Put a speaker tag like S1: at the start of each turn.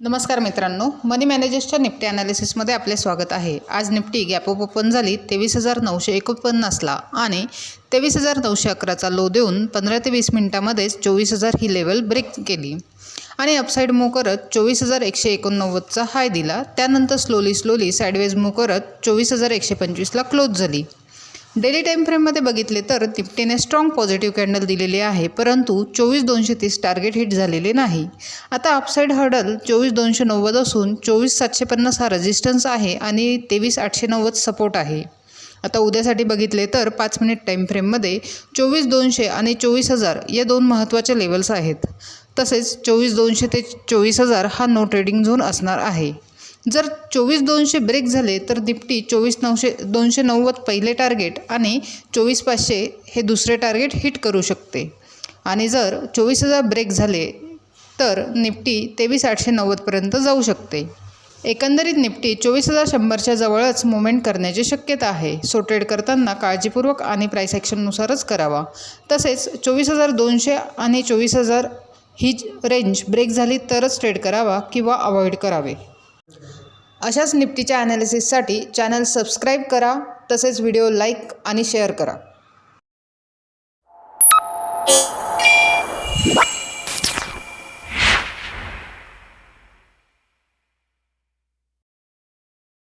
S1: नमस्कार मित्रांनो, मनी मॅनेजर्सच्या निफ्टी ॲनालिसिसमध्ये आपले स्वागत आहे। आज निफ्टी गॅप अप ओपन झाली 23,949ला आणि 23,911चा लो देऊन 15 ते 20 मिनिटांमध्येच 24,000 ही लेवल ब्रेक केली आणि अपसाइड मूव्ह करत 24,189चा हाय दिला। त्यानंतर स्लोली साइडवेज मूव्ह करत 24,125ला क्लोज झाली। डेली टाइम फ्रेममध्ये बघितले तर निफ्टीने स्ट्रॉंग पॉझिटिव्ह कॅन्डल दिलेली आहे, परंतु 24,230 टार्गेट हिट झालेले नाही। आता अपसाइड हर्डल 24,290 असून 24,750 हा रेजिस्टन्स आहे आणि 23,890 सपोर्ट आहे। आता उद्यासाठी बघितले तर 5 मिनिट टाइम फ्रेममध्ये 24,200 आणि 24,000 या दोन महत्त्वाचे लेवल्स आहेत। तसेच 24,200 ते 24,000 हा नो ट्रेडिंग झोन असणार आहे। जर 24,200 ब्रेक झाले तर निफ्टी 24,290 पहिले टार्गेट आणि 24,500 हे दुसरे टार्गेट हिट करू शकते आणि जर 24,000 ब्रेक झाले तर निफ्टी 23,890 पर्यंत जाऊ शकते। एकंदरीत निफ्टी 24,100च्या जवळच मुवमेंट करण्याची शक्यता आहे। सो ट्रेड करताना काळजीपूर्वक आणि प्राइस ॲक्शननुसारच करावा। तसेच 24,200 आणि 24,000 ही रेंज ब्रेक झाली तरच ट्रेड करावा किंवा अवॉइड करावे। अशाच निफ्टीच्या ॲनालिसिससाठी चॅनल सबस्क्राईब करा, तसेच व्हिडिओ लाईक आणि शेअर करा।